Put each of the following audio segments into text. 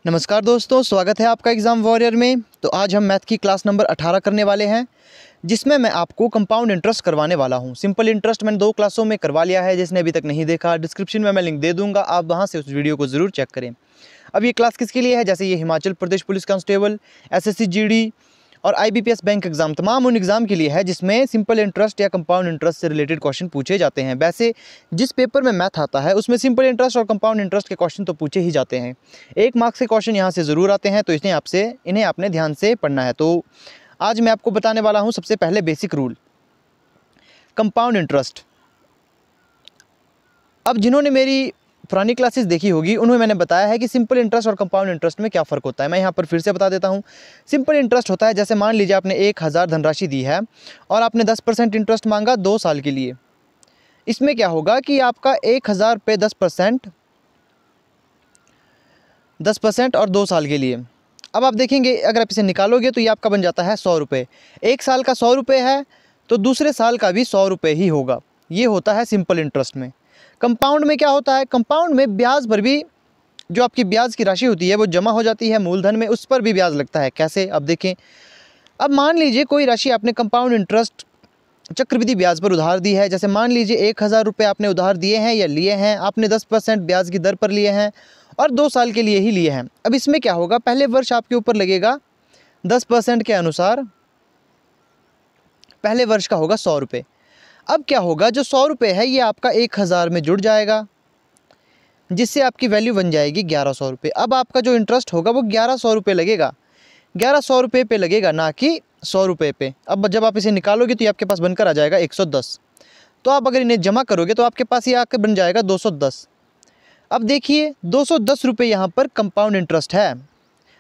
नमस्कार दोस्तों, स्वागत है आपका एग्ज़ाम वॉरियर में। तो आज हम मैथ की क्लास नंबर 18 करने वाले हैं, जिसमें मैं आपको कंपाउंड इंटरेस्ट करवाने वाला हूं। सिंपल इंटरेस्ट मैंने 2 क्लासों में करवा लिया है। जिसने अभी तक नहीं देखा, डिस्क्रिप्शन में मैं लिंक दे दूंगा, आप वहां से उस वीडियो को ज़रूर चेक करें। अब ये क्लास किसके लिए है? जैसे ये Himachal Pradesh police constable, SSC GD और आईबीपीएस बैंक एग्जाम, तमाम उन एग्ज़ाम के लिए है जिसमें सिंपल इंटरेस्ट या कंपाउंड इंटरेस्ट से रिलेटेड क्वेश्चन पूछे जाते हैं। वैसे जिस पेपर में मैथ आता है उसमें सिंपल इंटरेस्ट और कंपाउंड इंटरेस्ट के क्वेश्चन तो पूछे ही जाते हैं। 1 मार्क्स के क्वेश्चन यहाँ से ज़रूर आते हैं, तो इन्हें आपने ध्यान से पढ़ना है। तो आज मैं आपको बताने वाला हूँ सबसे पहले बेसिक रूल कंपाउंड इंटरेस्ट। अब जिन्होंने मेरी पुरानी क्लासेस देखी होगी उन्हें मैंने बताया है कि सिंपल इंटरेस्ट और कंपाउंड इंटरेस्ट में क्या फ़र्क होता है। मैं यहाँ पर फिर से बता देता हूँ। सिंपल इंटरेस्ट होता है, जैसे मान लीजिए आपने 1000 धनराशि दी है और आपने 10% इंटरेस्ट मांगा 2 साल के लिए। इसमें क्या होगा कि आपका 1000 पे 10% और 2 साल के लिए। अब आप देखेंगे अगर आप इसे निकालोगे तो ये आपका बन जाता है 100 रुपये। 1 साल का 100 रुपये है तो दूसरे साल का भी 100 रुपये ही होगा। ये होता है सिंपल इंटरेस्ट में। कंपाउंड में क्या होता है? कंपाउंड में ब्याज पर भी जो आपकी ब्याज की राशि होती है वो जमा हो जाती है मूलधन में, उस पर भी ब्याज लगता है। कैसे? अब देखें। अब मान लीजिए कोई राशि आपने कंपाउंड इंटरेस्ट चक्रवृद्धि ब्याज पर उधार दी है। जैसे मान लीजिए 1000 रुपये आपने उधार दिए हैं या लिए हैं, आपने 10% ब्याज की दर पर लिए हैं और 2 साल के लिए ही लिए हैं। अब इसमें क्या होगा? पहले वर्ष आपके ऊपर लगेगा 10% के अनुसार, पहले वर्ष का होगा 100 रुपये। अब क्या होगा? जो 100 रुपये है ये आपका 1000 में जुड़ जाएगा, जिससे आपकी वैल्यू बन जाएगी 1100 रुपये। अब आपका जो इंटरेस्ट होगा वो 1100 रुपये लगेगा, 1100 रुपये पे लगेगा, ना कि 100 रुपये पे। अब जब आप इसे निकालोगे तो ये आपके पास बनकर आ जाएगा 110। तो आप अगर इन्हें जमा करोगे तो आपके पास ये आकर बन जाएगा 210। अब देखिए 210 रुपये यहाँ पर कंपाउंड इंटरेस्ट है।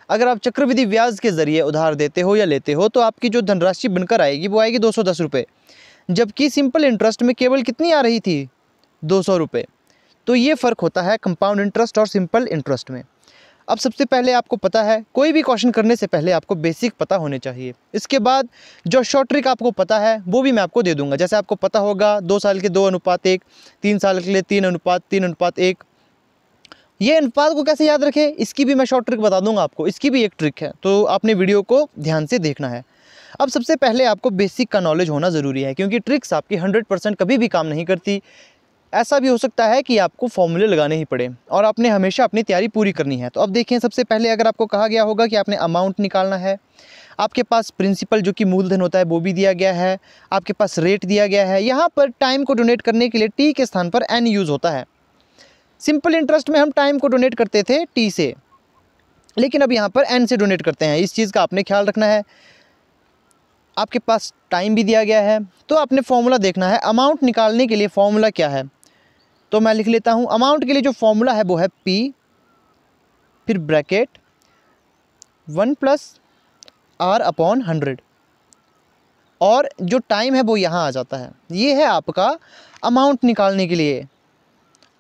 अगर आप चक्रवृद्धि ब्याज के ज़रिए उधार देते हो या लेते हो तो आपकी जो धनराशि बनकर आएगी वो आएगी 210 रुपये, जबकि सिंपल इंटरेस्ट में केवल कितनी आ रही थी? 200 रुपये। तो ये फ़र्क होता है कंपाउंड इंटरेस्ट और सिंपल इंटरेस्ट में। अब सबसे पहले आपको पता है, कोई भी क्वेश्चन करने से पहले आपको बेसिक पता होने चाहिए। इसके बाद जो शॉर्ट ट्रिक आपको पता है वो भी मैं आपको दे दूंगा। जैसे आपको पता होगा 2 साल के 2:1, 3 साल के लिए 3:3:1। ये अनुपात को कैसे याद रखें, इसकी भी मैं शॉर्ट ट्रिक बता दूंगा आपको। इसकी भी एक ट्रिक है, तो आपने वीडियो को ध्यान से देखना है। अब सबसे पहले आपको बेसिक का नॉलेज होना ज़रूरी है, क्योंकि ट्रिक्स आपकी 100% कभी भी काम नहीं करती। ऐसा भी हो सकता है कि आपको फॉर्मूले लगाने ही पड़े और आपने हमेशा अपनी तैयारी पूरी करनी है। तो अब देखें, सबसे पहले अगर आपको कहा गया होगा कि आपने अमाउंट निकालना है, आपके पास प्रिंसिपल जो कि मूलधन होता है वो भी दिया गया है, आपके पास रेट दिया गया है। यहाँ पर टाइम को डोनेट करने के लिए टी के स्थान पर एन यूज़ होता है। सिंपल इंटरेस्ट में हम टाइम को डोनेट करते थे टी से, लेकिन अब यहाँ पर एन से डोनेट करते हैं। इस चीज़ का आपने ख्याल रखना है। आपके पास टाइम भी दिया गया है, तो आपने फॉर्मूला देखना है। अमाउंट निकालने के लिए फॉर्मूला क्या है, तो मैं लिख लेता हूँ। अमाउंट के लिए जो फॉर्मूला है वो है P, फिर ब्रैकेट 1 + R/100, और जो टाइम है वो यहाँ आ जाता है। ये है आपका अमाउंट निकालने के लिए।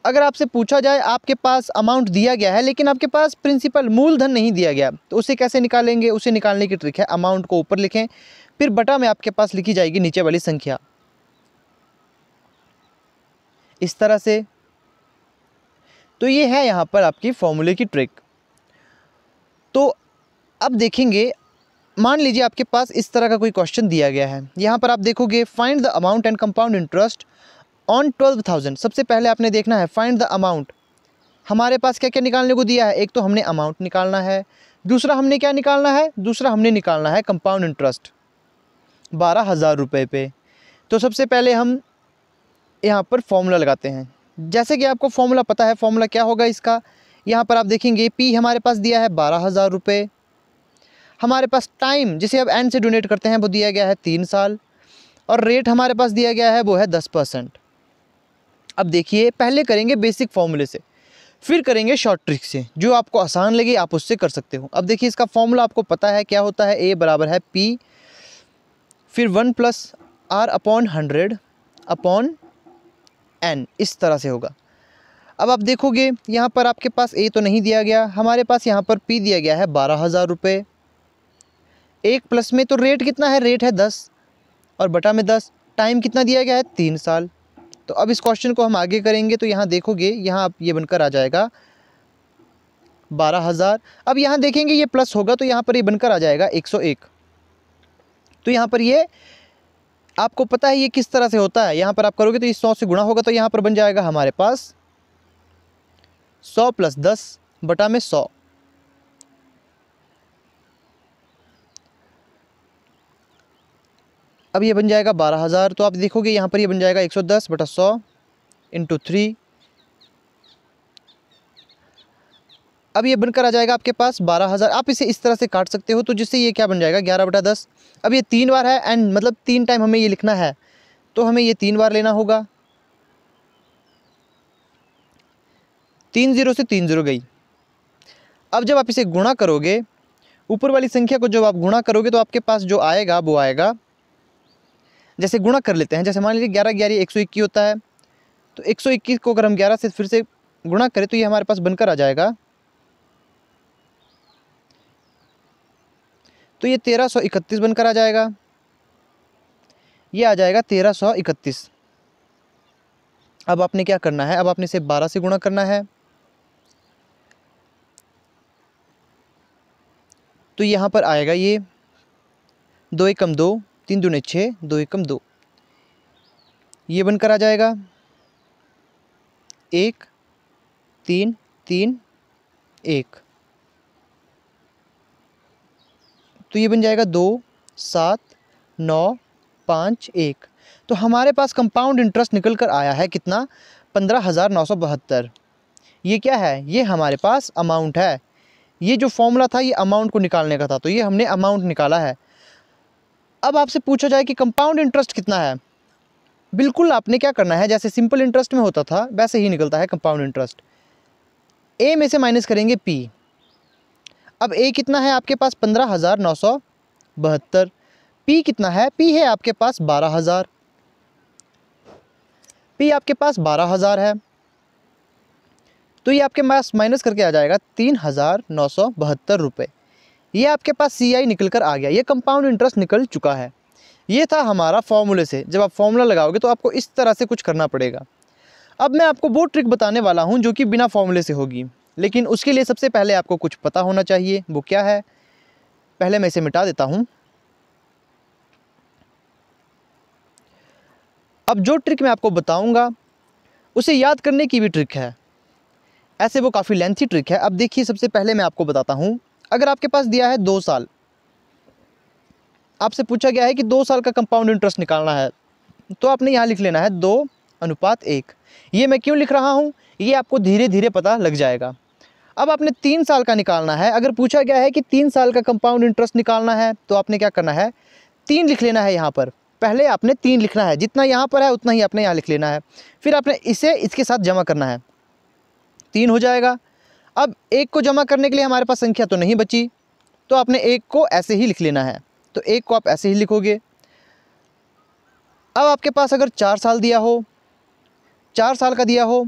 अगर आपसे पूछा जाए आपके पास अमाउंट दिया गया है लेकिन आपके पास प्रिंसिपल मूलधन नहीं दिया गया, तो उसे कैसे निकालेंगे? उसे निकालने की ट्रिक है, अमाउंट को ऊपर लिखें, फिर बटा में आपके पास लिखी जाएगी नीचे वाली संख्या, इस तरह से। तो ये है यहाँ पर आपकी फॉर्मूले की ट्रिक। तो अब देखेंगे, मान लीजिए आपके पास इस तरह का कोई क्वेश्चन दिया गया है। यहाँ पर आप देखोगे find the amount and compound interest on 12,000। सबसे पहले आपने देखना है फाइंड द अमाउंट। हमारे पास क्या क्या निकालने को दिया है? एक तो हमने अमाउंट निकालना है, दूसरा हमने क्या निकालना है? दूसरा हमने निकालना है कंपाउंड इंटरेस्ट 12,000 रुपये पे। तो सबसे पहले हम यहाँ पर फॉर्मूला लगाते हैं। जैसे कि आपको फॉर्मूला पता है, फॉर्मूला क्या होगा इसका? यहाँ पर आप देखेंगे P हमारे पास दिया है 12,000 रुपये। हमारे पास टाइम, जिसे अब एन से डोनेट करते हैं, वो दिया गया है 3 साल, और रेट हमारे पास दिया गया है वो है 10%। अब देखिए, पहले करेंगे बेसिक फॉर्मूले से, फिर करेंगे शॉर्ट ट्रिक से। जो आपको आसान लगे आप उससे कर सकते हो। अब देखिए, इसका फॉर्मूला आपको पता है क्या होता है। A बराबर है P, फिर 1 + R/100/n, इस तरह से होगा। अब आप देखोगे यहाँ पर आपके पास A तो नहीं दिया गया, हमारे पास यहाँ पर P दिया गया है 12,000 रुपये। एक प्लस में तो रेट कितना है? रेट है 10 और बटा में 10। टाइम कितना दिया गया है? 3 साल। तो अब इस क्वेश्चन को हम आगे करेंगे तो यहाँ देखोगे, यहाँ आप ये बनकर आ जाएगा 12,000। अब यहाँ देखेंगे ये प्लस होगा तो यहाँ पर ये बनकर आ जाएगा 101। तो यहाँ पर ये आपको पता है ये किस तरह से होता है, यहाँ पर आप करोगे तो ये 100 से गुणा होगा, तो यहाँ पर बन जाएगा हमारे पास 100 + 10 बटा में 100। अब ये बन जाएगा 12,000। तो आप देखोगे यहाँ पर ये बन जाएगा 110 बटा 100 × 3। अब ये बनकर आ जाएगा आपके पास 12,000। आप इसे इस तरह से काट सकते हो, तो जिससे ये क्या बन जाएगा 11 बटा 10। अब ये 3 बार है एंड मतलब 3 टाइम हमें ये लिखना है, तो हमें ये 3 बार लेना होगा। 3 0 से 3 0 गई। अब जब आप इसे गुणा करोगे, ऊपर वाली संख्या को जब आप गुणा करोगे तो आपके पास जो आएगा वो आएगा, जैसे गुणा कर लेते हैं, जैसे मान लीजिए 11 11 121 होता है, तो 121 को अगर हम 11 से फिर से गुणा करें तो ये हमारे पास बनकर आ जाएगा, तो ये 1331 बनकर आ जाएगा। ये आ जाएगा 1331। अब आपने क्या करना है, अब आपने इसे 12 से गुणा करना है, तो यहाँ पर आएगा ये 2 एकम 2, 3 दूने 6, 2 एकम 2, ये बनकर आ जाएगा 1 3 3 1, तो ये बन जाएगा 2 7 9 5 1। तो हमारे पास कंपाउंड इंटरेस्ट निकल कर आया है कितना, 15,972। ये क्या है, ये हमारे पास अमाउंट है। ये जो फॉर्मूला था ये अमाउंट को निकालने का था, तो ये हमने अमाउंट निकाला है। अब आपसे पूछा जाए कि कंपाउंड इंटरेस्ट कितना है, बिल्कुल आपने क्या करना है, जैसे सिंपल इंटरेस्ट में होता था वैसे ही निकलता है कंपाउंड इंटरेस्ट। ए में से माइनस करेंगे पी। अब ए कितना है आपके पास 15,972। पी कितना है, पी है आपके पास 12,000। पी आपके पास 12,000 है, तो ये आपके पास माइनस करके आ जाएगा 3,972 रुपये। ये आपके पास सी आई निकल कर आ गया, ये कंपाउंड इंटरेस्ट निकल चुका है। ये था हमारा फॉर्मूले से। जब आप फॉर्मूला लगाओगे तो आपको इस तरह से कुछ करना पड़ेगा। अब मैं आपको वो ट्रिक बताने वाला हूँ जो कि बिना फॉर्मूले से होगी, लेकिन उसके लिए सबसे पहले आपको कुछ पता होना चाहिए। वो क्या है, पहले मैं इसे मिटा देता हूँ। अब जो ट्रिक मैं आपको बताऊँगा उसे याद करने की भी ट्रिक है, ऐसे वो काफ़ी लेंथी ट्रिक है। अब देखिए, सबसे पहले मैं आपको बताता हूँ। अगर आपके पास दिया है 2 साल, आपसे पूछा गया है कि 2 साल का कंपाउंड इंटरेस्ट निकालना है, तो आपने यहाँ लिख लेना है 2:1। ये मैं क्यों लिख रहा हूँ, ये आपको धीरे धीरे पता लग जाएगा। अब आपने 3 साल का निकालना है। अगर पूछा गया है कि 3 साल का कंपाउंड इंटरेस्ट निकालना है, तो आपने क्या करना है, 3 लिख लेना है। यहाँ पर पहले आपने 3 लिखना है, जितना यहाँ पर है उतना ही आपने यहाँ लिख लेना है। फिर आपने इसे इसके साथ जमा करना है, 3 हो जाएगा। अब 1 को जमा करने के लिए हमारे पास संख्या तो नहीं बची, तो आपने 1 को ऐसे ही लिख लेना है, तो 1 को आप ऐसे ही लिखोगे। अब आपके पास अगर 4 साल दिया हो, 4 साल का दिया हो,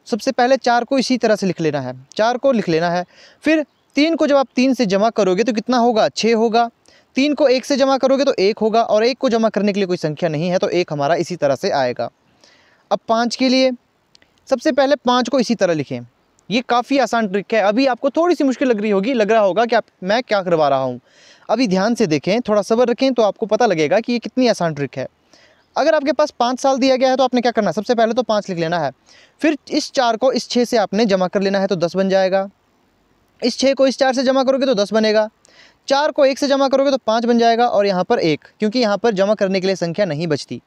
सबसे पहले 4 को इसी तरह से लिख लेना है, 4 को लिख लेना है। फिर 3 को जब आप 3 से जमा करोगे तो कितना होगा, 6 होगा। 3 को 1 से जमा करोगे तो 1 होगा, और 1 को जमा करने के लिए कोई संख्या नहीं है, तो 1 हमारा इसी तरह से आएगा। अब 5 के लिए सबसे पहले 5 को इसी तरह लिखें। ये काफ़ी आसान ट्रिक है। अभी आपको थोड़ी सी मुश्किल लग रहा होगा कि मैं क्या करवा रहा हूँ। अभी ध्यान से देखें, थोड़ा सब्र रखें, तो आपको पता लगेगा कि ये कितनी आसान ट्रिक है। अगर आपके पास 5 साल दिया गया है तो आपने क्या करना है, सबसे पहले तो 5 लिख लेना है। फिर इस 4 को इस 6 से आपने जमा कर लेना है, तो 10 बन जाएगा। इस 6 को इस 4 से जमा करोगे तो 10 बनेगा। 4 को 1 से जमा करोगे तो 5 बन जाएगा, और यहाँ पर 1, क्योंकि यहाँ पर जमा करने के लिए संख्या नहीं बचती।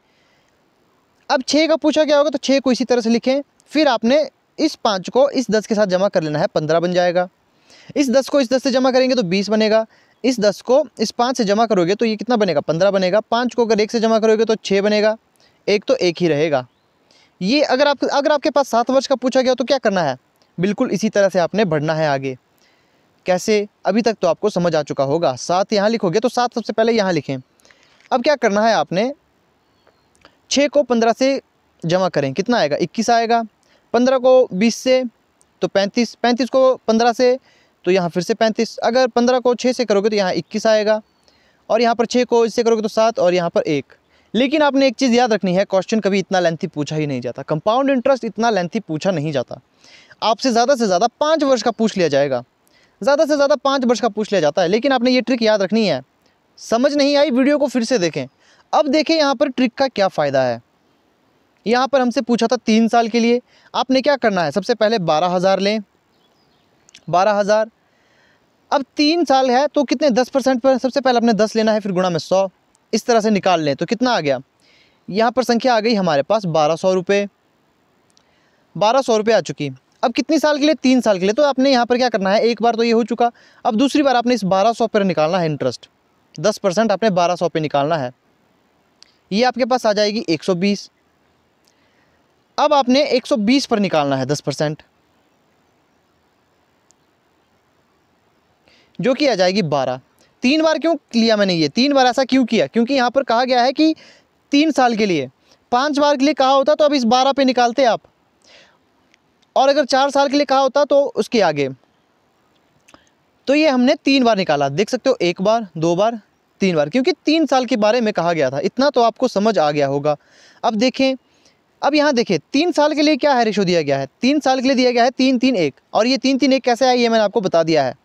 अब 6 का पूछा गया होगा तो 6 को इसी तरह से लिखें। फिर आपने इस 5 को इस 10 के साथ जमा कर लेना है, 15 बन जाएगा। इस 10 को इस 10 से जमा करेंगे तो 20 बनेगा। इस 10 को इस 5 से जमा करोगे तो ये कितना बनेगा, 15 बनेगा। 5 को अगर 1 से जमा करोगे तो 6 बनेगा। 1 तो 1 ही रहेगा। ये अगर आपके पास 7 वर्ष का पूछा गया तो क्या करना है, बिल्कुल इसी तरह से आपने बढ़ना है आगे। कैसे, अभी तक तो आपको समझ आ चुका होगा। 7 यहाँ लिखोगे तो 7 सबसे पहले यहाँ लिखें। अब क्या करना है, आपने 6 को 15 से जमा करें, कितना आएगा, 21 आएगा। 15 को 20 से तो 35, 35 को 15 से तो यहाँ फिर से 35। अगर 15 को 6 से करोगे तो यहाँ 21 आएगा, और यहाँ पर 6 को इससे करोगे तो 7, और यहाँ पर 1। लेकिन आपने एक चीज़ याद रखनी है, क्वेश्चन कभी इतना लेंथी पूछा ही नहीं जाता। कंपाउंड इंटरेस्ट इतना लेंथी पूछा नहीं जाता। आपसे ज़्यादा से ज़्यादा 5 वर्ष का पूछ लिया जाएगा, ज़्यादा से ज़्यादा 5 वर्ष का पूछ लिया जाता है। लेकिन आपने ये ट्रिक याद रखनी है। समझ नहीं आई, वीडियो को फिर से देखें। अब देखें यहाँ पर ट्रिक का क्या फ़ायदा है। यहाँ पर हमसे पूछा था 3 साल के लिए, आपने क्या करना है, सबसे पहले 12,000 लें, 12,000। अब 3 साल है तो कितने 10% पर, सबसे पहले आपने 10 लेना है, फिर गुणा में 100, इस तरह से निकाल लें तो कितना आ गया। यहाँ पर संख्या आ गई हमारे पास 1200 रुपये, 1200 रुपये आ चुकी। अब कितनी साल के लिए, 3 साल के लिए। तो आपने यहाँ पर क्या करना है, एक बार तो ये हो चुका, अब दूसरी बार आपने इस 1200 पर निकालना है इंटरेस्ट, 10% आपने 1200 पे निकालना है। ये आपके पास आ जाएगी 120। अब आपने 120 पर निकालना है 10%, जो कि आ जाएगी 12। 3 बार क्यों लिया मैंने ये, 3 बार ऐसा क्यों किया, क्योंकि यहाँ पर कहा गया है कि 3 साल के लिए। 5 बार के लिए कहा होता तो अब इस 12 पे निकालते आप, और अगर 4 साल के लिए कहा होता तो उसके आगे। तो ये हमने 3 बार निकाला, देख सकते हो, 1 बार, 2 बार, 3 बार, क्योंकि 3 साल के बारे में कहा गया था। इतना तो आपको समझ आ गया होगा। अब देखें, अब यहाँ देखें 3 साल के लिए क्या है, रेशो दिया गया है, 3 साल के लिए दिया गया है 3-3-1। और ये 3-3-1 कैसे आया, ये मैंने आपको बता दिया है।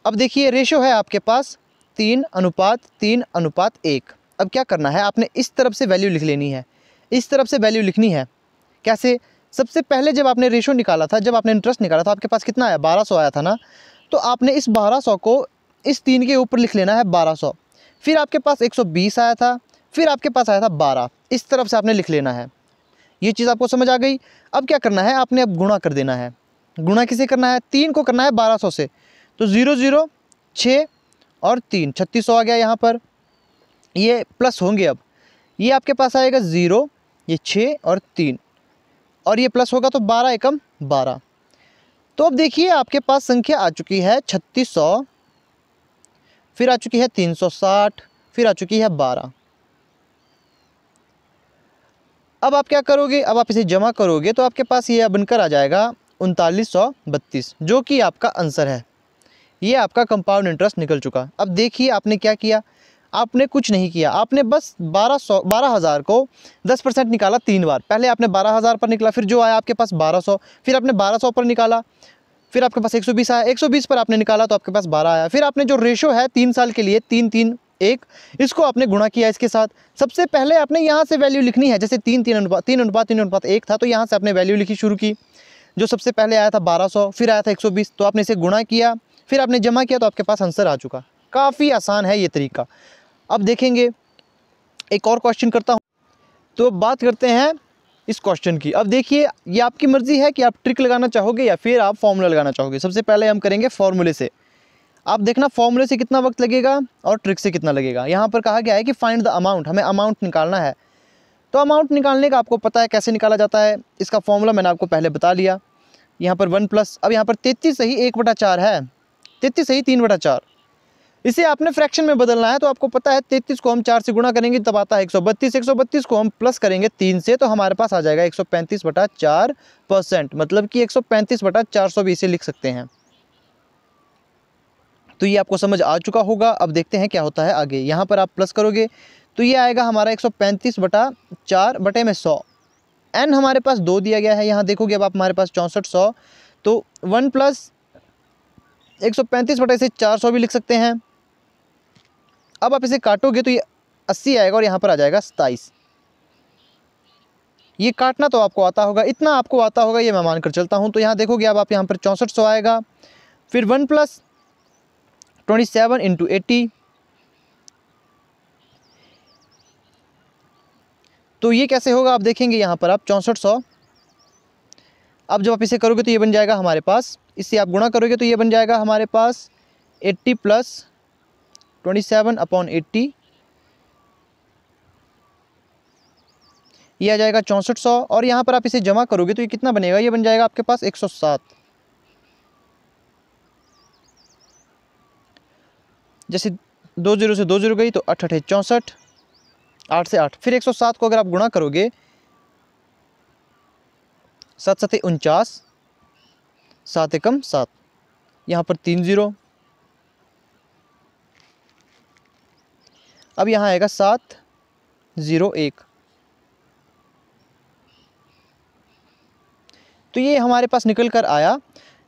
अब देखिए रेशो है आपके पास 3:3:1। अब क्या करना है, आपने इस तरफ से वैल्यू लिख लेनी है, इस तरफ से वैल्यू लिखनी है। कैसे, सबसे पहले जब आपने रेशो निकाला था, जब आपने इंटरेस्ट निकाला था, आपके पास कितना आया, 1200 आया था ना। तो आपने इस 1200 को इस 3 के ऊपर लिख लेना है 1200। फिर आपके पास 120 आया था, फिर आपके पास आया था 12, इस तरफ से आपने लिख लेना है। ये चीज़ आपको समझ आ गई। अब क्या करना है, आपने अब गुणा कर देना है। गुणा किसे करना है, 3 को करना है 1200 से। तो 0 0 6 और 3 3600 आ गया। यहाँ पर ये प्लस होंगे, अब ये आपके पास आएगा 0, ये 6 और 3, और ये प्लस होगा तो 12 एकम 12। तो अब देखिए आपके पास संख्या आ चुकी है 3600, फिर आ चुकी है 360, फिर आ चुकी है 12। अब आप क्या करोगे, अब आप इसे जमा करोगे तो आपके पास ये बनकर आ जाएगा 3932, जो कि आपका आंसर है। ये आपका कंपाउंड इंटरेस्ट निकल चुका। अब देखिए आपने क्या किया, आपने कुछ नहीं किया, आपने बस 12,000 को 10% निकाला 3 बार। पहले आपने 12,000 पर निकला, फिर जो आया आपके पास 1200, फिर आपने 1200 पर निकाला, फिर आपके पास 120 आया, 120 पर आपने निकाला तो आपके पास 12 आया। फिर आपने जो रेशो है 3 साल के लिए 3-3-1, इसको आपने गुणा किया इसके साथ। सबसे पहले आपने यहाँ से वैल्यू लिखनी है, जैसे 3:3:1 था तो यहाँ से आपने वैल्यू लिखी शुरू की। जो सबसे पहले आया था 1200, फिर आया था 120, तो आपने इसे गुणा किया, फिर आपने जमा किया, तो आपके पास आंसर आ चुका। काफ़ी आसान है ये तरीका। अब देखेंगे एक और क्वेश्चन करता हूँ। तो बात करते हैं इस क्वेश्चन की। अब देखिए ये आपकी मर्ज़ी है कि आप ट्रिक लगाना चाहोगे या फिर आप फॉर्मूला लगाना चाहोगे। सबसे पहले हम करेंगे फॉर्मूले से। आप देखना फॉर्मूले से कितना वक्त लगेगा और ट्रिक से कितना लगेगा। यहाँ पर कहा गया है कि फाइंड द अमाउंट, हमें अमाउंट निकालना है। तो अमाउंट निकालने का आपको पता है कैसे निकाला जाता है। इसका फॉर्मूला मैंने आपको पहले बता लिया। यहाँ पर 1 प्लस, अब यहाँ पर 33 सही 1/4 है, 33 सही 3/4। इसे आपने फ्रैक्शन में बदलना है। तो आपको पता है 33 को हम 4 से गुणा करेंगे तब आता है 132, 132 को हम प्लस करेंगे 3 से, तो हमारे पास आ जाएगा 135/4%, मतलब कि 135/400 भी इसे लिख सकते हैं। तो ये आपको समझ आ चुका होगा। अब देखते हैं क्या होता है आगे। यहाँ पर आप प्लस करोगे तो ये आएगा हमारा 135/4/100। एन हमारे पास 2 दिया गया है, यहाँ देखोगे अब आप हमारे पास 6400, तो 1 प्लस 135 बटा इसे 400 भी लिख सकते हैं। अब आप इसे काटोगे तो ये 80 आएगा और यहाँ पर आ जाएगा 27। ये काटना तो आपको आता होगा, इतना आपको आता होगा ये मैं मानकर चलता हूँ। तो यहाँ देखोगे अब आप यहाँ पर 6400 आएगा, फिर 1 प्लस 27 इंटू 80, तो ये कैसे होगा आप देखेंगे। यहाँ पर आप 6400, अब जब आप इसे करोगे तो ये बन जाएगा हमारे पास, इससे आप गुणा करोगे तो ये बन जाएगा हमारे पास 80 प्लस 27/80, ये आ जाएगा 6400। और यहाँ पर आप इसे जमा करोगे तो ये कितना बनेगा, ये बन जाएगा आपके पास 107। जैसे 2 0 से 2 0 गई तो 8 8 64, 8 से 8, फिर 107 को अगर आप गुणा करोगे 7 7 49, 7 एकम 7, यहाँ पर 3 0, अब यहाँ आएगा 701। तो ये हमारे पास निकल कर आया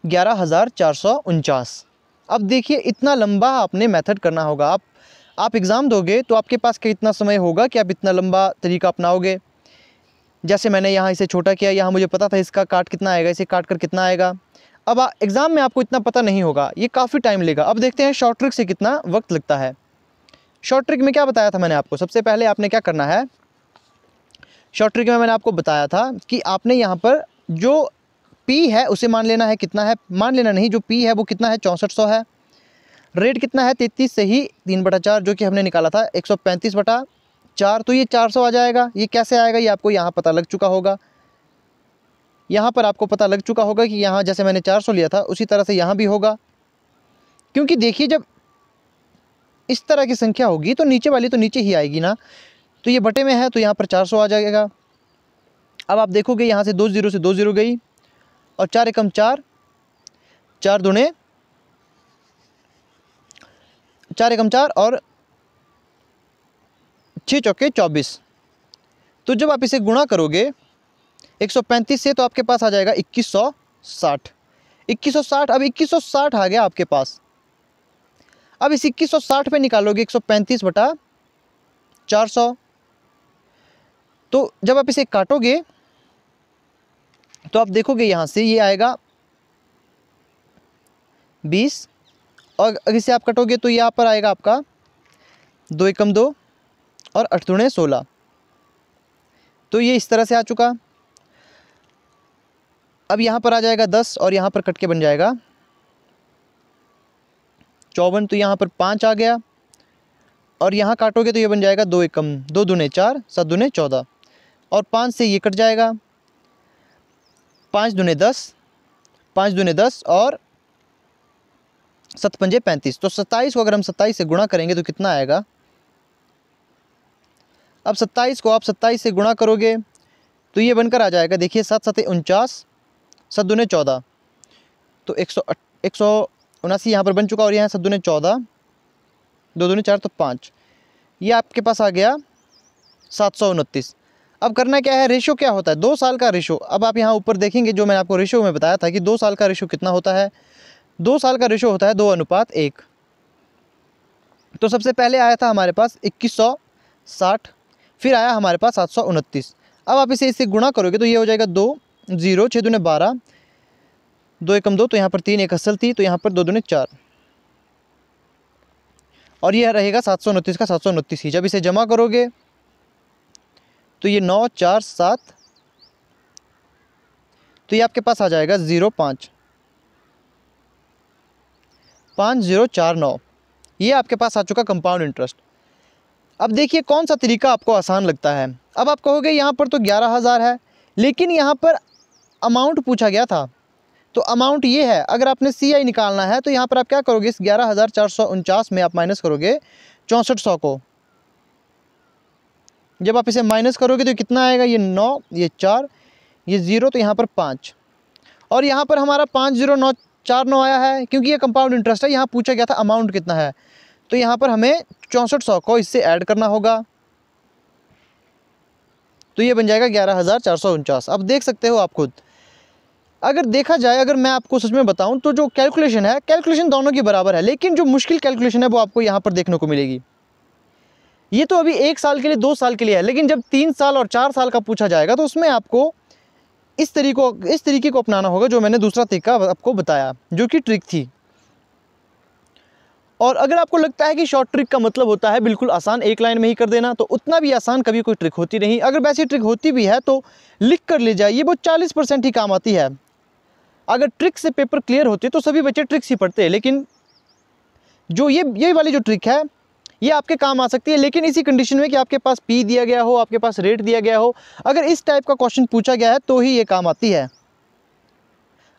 11,449। अब देखिए इतना लंबा आपने मेथड करना होगा। आप एग्ज़ाम दोगे तो आपके पास कितना समय होगा कि आप इतना लंबा तरीका अपनाओगे। जैसे मैंने यहाँ इसे छोटा किया, यहाँ मुझे पता था इसका काट कितना आएगा, इसे काट कर कितना आएगा। अब एग्ज़ाम में आपको इतना पता नहीं होगा, ये काफ़ी टाइम लेगा। अब देखते हैं शॉर्ट ट्रिक से कितना वक्त लगता है। शॉर्ट ट्रिक में क्या बताया था मैंने आपको, सबसे पहले आपने क्या करना है, शॉर्ट ट्रिक में मैंने आपको बताया था कि आपने यहाँ पर जो P है उसे मान लेना है, कितना है मान लेना नहीं, जो P है वो कितना है 6400 है। रेट कितना है 33 से ही 3/4 जो कि हमने निकाला था 135/4, तो ये 400 आ जाएगा। ये कैसे आएगा ये आपको यहाँ पता लग चुका होगा। यहाँ पर आपको पता लग चुका होगा कि यहाँ जैसे मैंने 400 लिया था उसी तरह से यहाँ भी होगा, क्योंकि देखिए जब इस तरह की संख्या होगी तो नीचे वाली तो नीचे ही आएगी ना, तो ये बटे में है तो यहाँ पर 400 आ जाएगा। अब आप देखोगे यहाँ से 2 0 से 2 0 गई और 4 एकम 4, 4 दूने 4 एकम 4 और 6 चौके 24। तो जब आप इसे गुणा करोगे 135 से तो आपके पास आ जाएगा 2160। 2160, अब 2160 आ गया आपके पास। अब इस 2160 पे निकालोगे 135/400। तो जब आप इसे काटोगे तो आप देखोगे यहाँ से ये आएगा 20, और अगर इसे आप कटोगे तो यहाँ पर आएगा आपका 2 एकम 2 और 8 दूने 16। तो ये इस तरह से आ चुका। अब यहाँ पर आ जाएगा 10 और यहाँ पर कट के बन जाएगा 54, तो यहाँ पर 5 आ गया और यहाँ काटोगे तो ये बन जाएगा 2 एकम 2 दूने 4, 7 दूने 14 और 5 से ये कट जाएगा 5 दूने 10, 5 दूने 10 और 7 पंजे 35। तो 27 को अगर हम 27 से गुणा करेंगे तो कितना आएगा। अब 27 को आप 27 से गुणा करोगे तो ये बनकर आ जाएगा, देखिए 7 7 49, 7 दूने 14, तो 179 यहाँ पर बन चुका और यहाँ 7 दूने 14, 2 दूने 4 तो 5, ये आपके पास आ गया 729। अब करना क्या है, रेशो क्या होता है 2 साल का रेशो। अब आप यहाँ ऊपर देखेंगे जो मैंने आपको रेशो में बताया था कि 2 साल का रेशो कितना होता है। 2 साल का रेशो होता है 2:1। तो सबसे पहले आया था हमारे पास 2160, फिर आया हमारे पास 729। अब आप इसे गुणा करोगे तो ये हो जाएगा 2 0, 6 दूने 12, 2 एकम 2, तो यहाँ पर 3 एक असल थी तो यहाँ पर 2 दूने 4 और यह रहेगा 729 का 729 ही। जब इसे जमा करोगे तो ये 9 4 7, तो ये आपके पास आ जाएगा 05 5049। ये आपके पास आ चुका कंपाउंड इंटरेस्ट। अब देखिए कौन सा तरीका आपको आसान लगता है। अब आप कहोगे यहाँ पर तो 11,000 है, लेकिन यहाँ पर अमाउंट पूछा गया था, तो अमाउंट ये है। अगर आपने CI निकालना है तो यहाँ पर आप क्या करोगे, इस 11,449 में आप माइनस करोगे 6400 को। जब आप इसे माइनस करोगे तो कितना आएगा, ये 9, ये 4, ये 0, तो यहाँ पर 5 और यहाँ पर हमारा 50,949 आया है, क्योंकि ये कंपाउंड इंटरेस्ट है। यहाँ पूछा गया था अमाउंट कितना है, तो यहाँ पर हमें 6400 को इससे ऐड करना होगा, तो ये बन जाएगा 11,449। अब देख सकते हो आप खुद, अगर देखा जाए, अगर मैं आपको सच में बताऊं तो जो कैलकुलेशन है, कैलकुलेशन दोनों की बराबर है, लेकिन जो मुश्किल कैलकुलेशन है वो आपको यहाँ पर देखने को मिलेगी। ये तो अभी 1 साल के लिए 2 साल के लिए है, लेकिन जब 3 साल और 4 साल का पूछा जाएगा तो उसमें आपको इस तरीके को अपनाना होगा जो मैंने दूसरा तरीका आपको बताया, जो कि ट्रिक थी। और अगर आपको लगता है कि शॉर्ट ट्रिक का मतलब होता है बिल्कुल आसान, एक लाइन में ही कर देना, तो उतना भी आसान कभी कोई ट्रिक होती नहीं। अगर वैसी ट्रिक होती भी है तो लिख कर ले जाइए, वो 40% ही काम आती है। अगर ट्रिक से पेपर क्लियर होते तो सभी बच्चे ट्रिक्स ही पढ़ते, लेकिन जो ये वाली जो ट्रिक है ये आपके काम आ सकती है, लेकिन इसी कंडीशन में कि आपके पास P दिया गया हो, आपके पास रेट दिया गया हो। अगर इस टाइप का क्वेश्चन पूछा गया है तो ही ये काम आती है।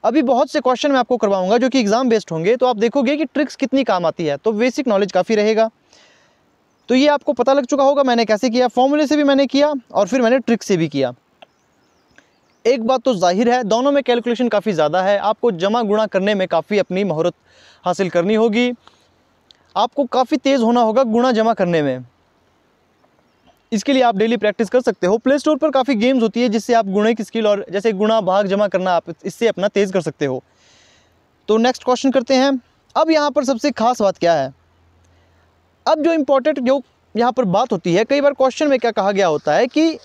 अभी बहुत से क्वेश्चन मैं आपको करवाऊंगा जो कि एग्जाम बेस्ड होंगे, तो आप देखोगे कि ट्रिक्स कितनी काम आती है, तो बेसिक नॉलेज काफ़ी रहेगा। तो ये आपको पता लग चुका होगा मैंने कैसे किया, फॉर्मूले से भी मैंने किया और फिर मैंने ट्रिक से भी किया। एक बात तो जाहिर है, दोनों में कैलकुलेशन काफ़ी ज़्यादा है, आपको जमा गुणा करने में काफ़ी अपनी महारत हासिल करनी होगी, आपको काफ़ी तेज़ होना होगा गुणा जमा करने में। इसके लिए आप डेली प्रैक्टिस कर सकते हो। प्ले स्टोर पर काफ़ी गेम्स होती है जिससे आप गुणे की स्किल और जैसे गुणा भाग जमा करना आप इससे अपना तेज़ कर सकते हो। तो नेक्स्ट क्वेश्चन करते हैं। अब यहाँ पर सबसे खास बात क्या है, अब जो इम्पोर्टेंट जो यहाँ पर बात होती है, कई बार क्वेश्चन में क्या कहा गया होता है कि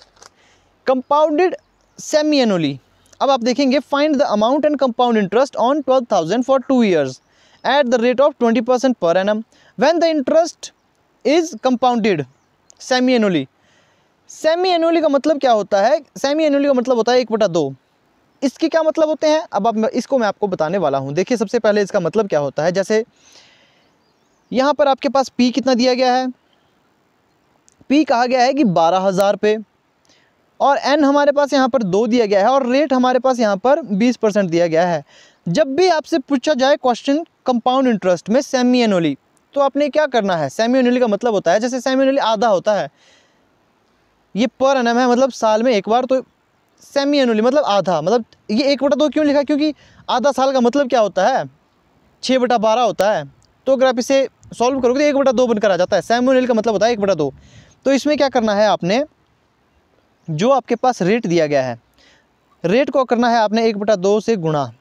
कंपाउंडेड सेमी एनुअली। अब आप देखेंगे find the amount and compound interest on 12,000 for 2 years at the rate of 20% per annum when the interest is compounded semi annually. Semi annually का मतलब क्या होता है? सेमी एनुअली का मतलब होता है 1/2। इसके क्या मतलब होते हैं, अब आप इसको मैं आपको बताने वाला हूँ। देखिए सबसे पहले इसका मतलब क्या होता है, जैसे यहाँ पर आपके पास P कितना दिया गया है, P कहा गया है कि 12,000 पे, और N हमारे पास यहाँ पर 2 दिया गया है, और रेट हमारे पास यहाँ पर 20% दिया गया है। जब भी आपसे पूछा जाए क्वेश्चन कंपाउंड इंटरेस्ट में सेमी एनुअली, तो आपने क्या करना है? सेमी एनुअली का मतलब होता है, जैसे सेमी एनुअली आधा होता है, ये पर एनम है मतलब साल में एक बार, तो सेमी एनुअली मतलब आधा, मतलब ये 1/2 क्यों लिखा? क्योंकि आधा साल का मतलब क्या होता है? 6/12 होता है। तो अगर आप इसे सॉल्व करोगे तो 1/2 बनकर आ जाता है। सेमी एनुअली का मतलब होता है 1/2। तो इसमें क्या करना है आपने, जो आपके पास रेट दिया गया है, रेट को करना है आपने 1/2 से गुणा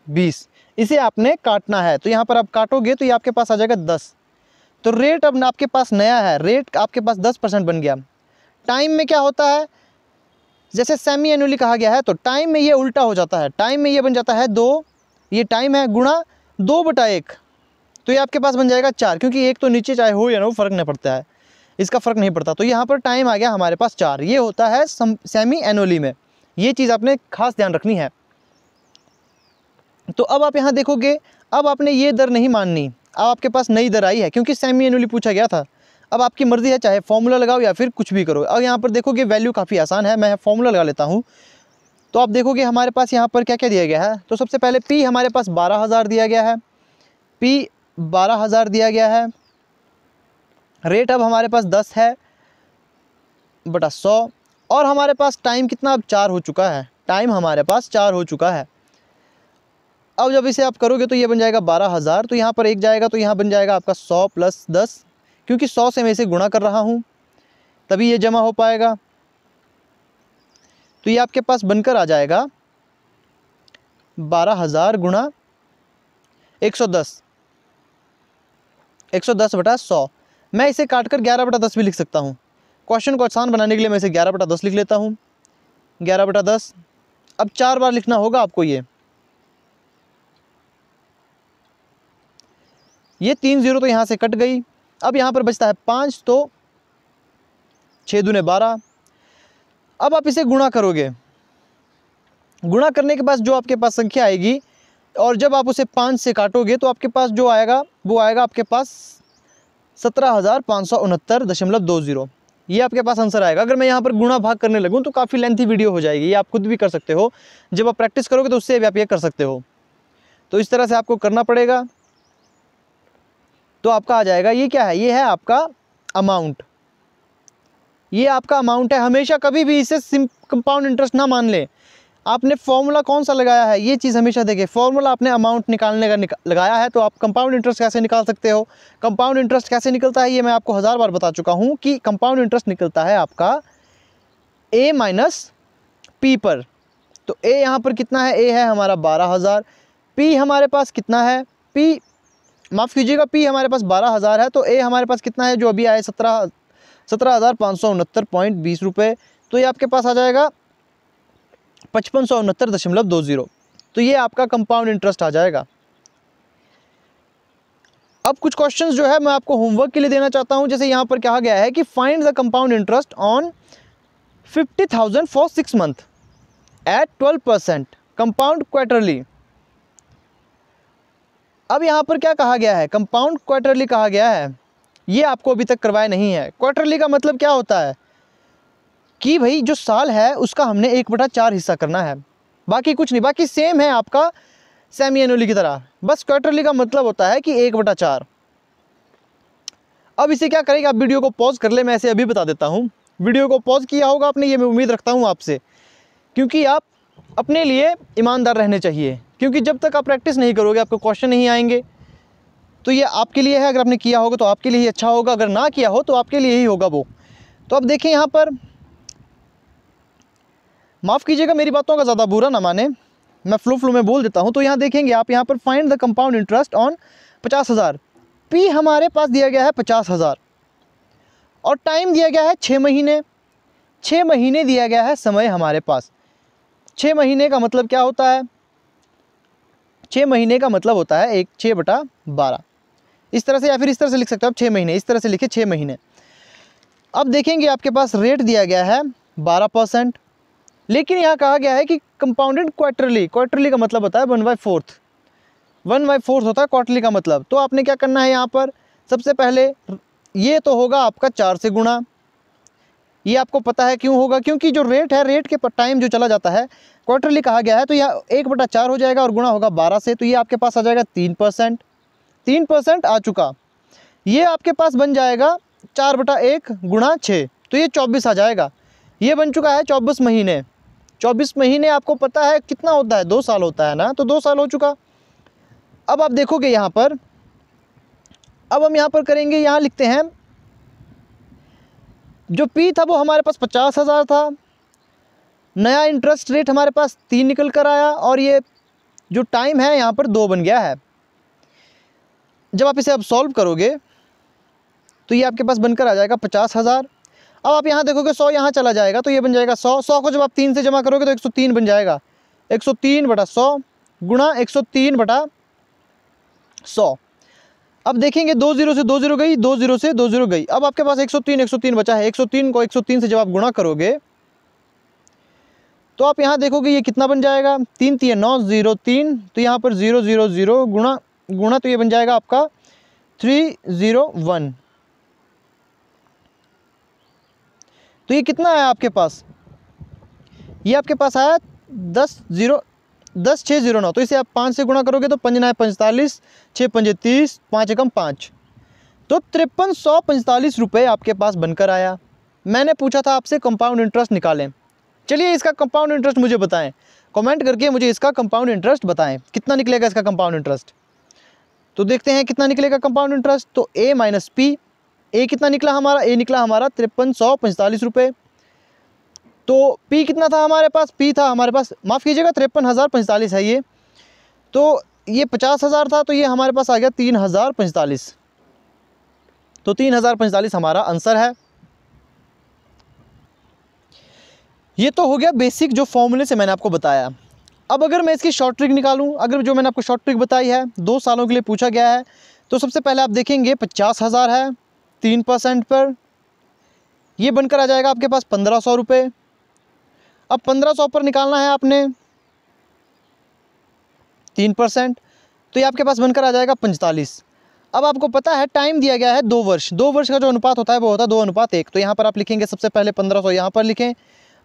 20, इसे आपने काटना है। तो यहाँ पर आप काटोगे तो ये आपके पास आ जाएगा 10। तो रेट अब आपके पास नया है, रेट आपके पास 10% बन गया। टाइम में क्या होता है, जैसे सेमी एनुअली कहा गया है तो टाइम में ये उल्टा हो जाता है, टाइम में ये बन जाता है 2, ये टाइम है, गुणा 2/1, तो ये आपके पास बन जाएगा 4, क्योंकि एक तो नीचे चाहे हो या ना हो फ़र्क नहीं पड़ता है, इसका फ़र्क नहीं पड़ता। तो यहाँ पर टाइम आ गया हमारे पास 4, ये होता है सेमी एनुअली में। ये चीज़ आपने खास ध्यान रखनी है। तो अब आप यहाँ देखोगे, अब आपने ये दर नहीं माननी, अब आपके पास नई दर आई है, क्योंकि सेमी एनुअली पूछा गया था। अब आपकी मर्ज़ी है, चाहे फॉर्मूला लगाओ या फिर कुछ भी करो। अब यहाँ पर देखोगे वैल्यू काफ़ी आसान है, मैं फॉर्मूला लगा लेता हूँ। तो आप देखोगे हमारे पास यहाँ पर क्या क्या दिया गया है। तो सबसे पहले P हमारे पास 12,000 दिया गया है, P 12,000 दिया गया है। रेट अब हमारे पास 10 है बटा 100, और हमारे पास टाइम कितना अब 4 हो चुका है, टाइम हमारे पास 4 हो चुका है। अब जब इसे आप करोगे तो ये बन जाएगा 12,000, तो यहाँ पर 1 जाएगा, तो यहाँ बन जाएगा आपका 100 + 10, क्योंकि 100 से मैं इसे गुणा कर रहा हूँ तभी ये जमा हो पाएगा। तो ये आपके पास बनकर आ जाएगा 12,000 गुणा 110, 110/100। मैं इसे काटकर 11/10 भी लिख सकता हूँ। क्वेश्चन को आसान बनाने के लिए मैं इसे 11/10 लिख लेता हूँ, 11/10। अब 4 बार लिखना होगा आपको ये 3 0 तो यहाँ से कट गई। अब यहाँ पर बचता है 5, तो 6 दूने 12। अब आप इसे गुणा करोगे, गुणा करने के बाद जो आपके पास संख्या आएगी, और जब आप उसे 5 से काटोगे तो आपके पास जो आएगा वो आएगा आपके पास 17,569.20। ये आपके पास आंसर आएगा। अगर मैं यहाँ पर गुणा भाग करने लगूँ तो काफ़ी लेंथी वीडियो हो जाएगी, ये आप खुद भी कर सकते हो। जब आप प्रैक्टिस करोगे तो उससे भी आप ये कर सकते हो। तो इस तरह से आपको करना पड़ेगा। तो आपका आ जाएगा, ये क्या है, ये है आपका अमाउंट, ये आपका अमाउंट है। हमेशा कभी भी इसे कंपाउंड इंटरेस्ट ना मान लें। आपने फॉर्मूला कौन सा लगाया है, ये चीज़ हमेशा देखें। फॉर्मूला आपने अमाउंट निकालने का लगाया है, तो आप कंपाउंड इंटरेस्ट कैसे निकाल सकते हो। कंपाउंड इंटरेस्ट कैसे निकलता है ये मैं आपको 1000 बार बता चुका हूँ कि कंपाउंड इंटरेस्ट निकलता है आपका A - P पर। तो A यहाँ पर कितना है, A है हमारा 12,000, P हमारे पास कितना है, P माफ़ कीजिएगा, P हमारे पास 12,000 है, तो A हमारे पास कितना है जो अभी आए 17,569.20 रुपये। तो ये आपके पास आ जाएगा 5569.20। तो ये आपका कंपाउंड इंटरेस्ट आ जाएगा। अब कुछ क्वेश्चंस जो है मैं आपको होमवर्क के लिए देना चाहता हूं। जैसे यहाँ पर कहा गया है कि find the compound interest on 50,000 for 6 month at 12% compound quarterly. अब यहाँ पर क्या कहा गया है, कंपाउंड क्वार्टरली कहा गया है। ये आपको अभी तक करवाया नहीं है। क्वार्टरली का मतलब क्या होता है कि भाई जो साल है उसका हमने 1/4 हिस्सा करना है, बाकी कुछ नहीं। बाकी सेम है आपका सेमी एनुअली की तरह, बस क्वार्टरली का मतलब होता है कि 1/4। अब इसे क्या करेंगे, आप वीडियो को पॉज कर ले, मैं इसे अभी बता देता हूँ। वीडियो को पॉज किया होगा आपने, ये मैं उम्मीद रखता हूँ आपसे, क्योंकि आप अपने लिए ईमानदार रहने चाहिए। क्योंकि जब तक आप प्रैक्टिस नहीं करोगे आपको क्वेश्चन नहीं आएंगे। तो ये आपके लिए है, अगर आपने किया होगा तो आपके लिए ही अच्छा होगा, अगर ना किया हो तो आपके लिए ही होगा वो। तो अब देखें यहाँ पर, माफ़ कीजिएगा मेरी बातों का ज़्यादा बुरा ना माने, मैं फ्लो में बोल देता हूँ। तो यहाँ देखेंगे आप, यहाँ पर find the compound interest on 50,000। P हमारे पास दिया गया है 50,000 और टाइम दिया गया है 6 महीने। 6 महीने दिया गया है समय हमारे पास। 6 महीने का मतलब क्या होता है? 6 महीने का मतलब होता है 6/12 इस तरह से, या फिर इस तरह से लिख सकते हो आप 6 महीने, इस तरह से लिखे 6 महीने। अब देखेंगे आपके पास रेट दिया गया है 12%, लेकिन यहाँ कहा गया है कि कंपाउंडेड क्वार्टरली। क्वार्टरली का मतलब होता है 1/4। 1/4 होता है क्वार्टरली का मतलब। तो आपने क्या करना है यहाँ पर, सबसे पहले ये तो होगा आपका 4 से गुणा। ये आपको पता है क्यों होगा, क्योंकि जो रेट है, रेट के टाइम जो चला जाता है, क्वार्टरली कहा गया है, तो यह 1/4 हो जाएगा और गुणा होगा 12 से, तो ये आपके पास आ जाएगा 3%। 3% आ चुका। ये आपके पास बन जाएगा 4/1 गुणा 6, तो ये 24 आ जाएगा। ये बन चुका है 24 महीने। 24 महीने आपको पता है कितना होता है? 2 साल होता है ना, तो 2 साल हो चुका। अब आप देखोगे यहाँ पर, अब हम यहाँ पर करेंगे, यहाँ लिखते हैं जो पी था वो हमारे पास 50,000 था, नया इंटरेस्ट रेट हमारे पास 3 निकल कर आया और ये जो टाइम है यहाँ पर 2 बन गया है। जब आप इसे अब सॉल्व करोगे तो ये आपके पास बनकर आ जाएगा 50,000। अब आप यहाँ देखोगे 100 यहाँ चला जाएगा, तो ये बन जाएगा 100। 100 को जब आप 3 से जमा करोगे तो 103 बन जाएगा। 103/100 गुणा 103/100। अब देखेंगे 2 0 से 2 0 गई, 2 0 से 2 0 गई। अब आपके पास 103 बचा है। 103 को 103 से जब आप गुणा करोगे तो आप यहाँ देखोगे ये कितना बन जाएगा? 3 3 9 0 3, तो यहाँ पर 0 0 0 गुणा तो ये बन जाएगा आपका 301। तो ये कितना है आपके पास? ये आपके पास आया 10,609। तो इसे आप 5 से गुणा करोगे तो 5 9 45, 6 5 30, 5 एकम 5, तो 5345 रुपये आपके पास बनकर आया। मैंने पूछा था आपसे कंपाउंड इंटरेस्ट निकालें। चलिए इसका कंपाउंड इंटरेस्ट मुझे बताएं, कमेंट करके मुझे इसका कंपाउंड इंटरेस्ट बताएं, कितना निकलेगा इसका कंपाउंड इंटरेस्ट। तो देखते हैं कितना निकलेगा कंपाउंड इंटरेस्ट। तो ए माइनस पी, ए कितना निकला हमारा? ए निकला हमारा 5345 रुपये। तो पी कितना था हमारे पास? पी था हमारे पास, माफ़ कीजिएगा 53,045 है ये। तो ये 50,000 था, तो ये हमारे पास आ गया 3,045। तो 3,045 हमारा आंसर है। ये तो हो गया बेसिक जो फॉर्मूले से मैंने आपको बताया। अब अगर मैं इसकी शॉर्ट ट्रिक निकालूं, अगर जो मैंने आपको शॉर्ट ट्रिक बताई है 2 सालों के लिए पूछा गया है, तो सबसे पहले आप देखेंगे 50,000 है 3% पर, ये बनकर आ जाएगा आपके पास 1,500 रुपये। अब 1,500 पर निकालना है आपने 3%, तो ये आपके पास बनकर आ जाएगा 45। अब आपको पता है टाइम दिया गया है 2 वर्ष। 2 वर्ष का जो अनुपात होता है वो होता है 2:1। तो यहाँ पर आप लिखेंगे सबसे पहले 1,500 यहाँ पर लिखें,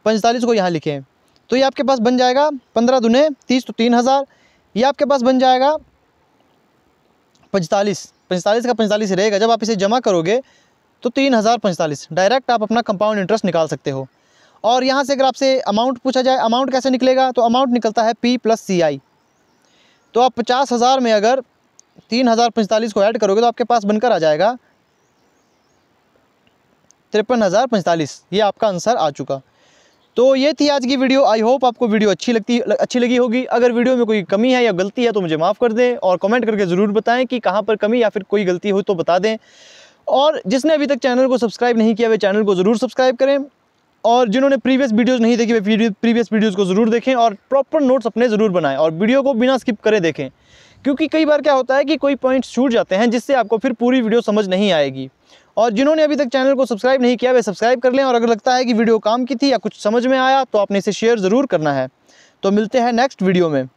45 को यहाँ लिखें, तो ये आपके पास बन जाएगा 15 दूने 30, तो 3,000। ये आपके पास बन जाएगा 45 का 45 रहेगा। जब आप इसे जमा करोगे तो 3,045 डायरेक्ट आप अपना कंपाउंड इंटरेस्ट निकाल सकते हो। और यहाँ से अगर आपसे अमाउंट पूछा जाए, अमाउंट कैसे निकलेगा? तो अमाउंट निकलता है P + CI। तो आप 50,000 में अगर 3,045 को ऐड करोगे तो आपके पास बनकर आ जाएगा 53,045। ये आपका आंसर आ चुका। तो ये थी आज की वीडियो। आई होप आपको वीडियो अच्छी लगी होगी। अगर वीडियो में कोई कमी है या गलती है तो मुझे माफ़ कर दें और कमेंट करके ज़रूर बताएं कि कहाँ पर कमी या फिर कोई गलती हो तो बता दें। और जिसने अभी तक चैनल को सब्सक्राइब नहीं किया वे चैनल को ज़रूर सब्सक्राइब करें, और जिन्होंने प्रीवियस वीडियोस नहीं देखी वे प्रीवियस वीडियोस को ज़रूर देखें और प्रॉपर नोट्स अपने ज़रूर बनाएं और वीडियो को बिना स्किप करे देखें, क्योंकि कई बार क्या होता है कि कोई पॉइंट्स छूट जाते हैं जिससे आपको फिर पूरी वीडियो समझ नहीं आएगी। और जिन्होंने अभी तक चैनल को सब्सक्राइब नहीं किया वे सब्सक्राइब कर लें, और अगर लगता है कि वीडियो काम की थी या कुछ समझ में आया तो आपने इसे शेयर ज़रूर करना है। तो मिलते हैं नेक्स्ट वीडियो में।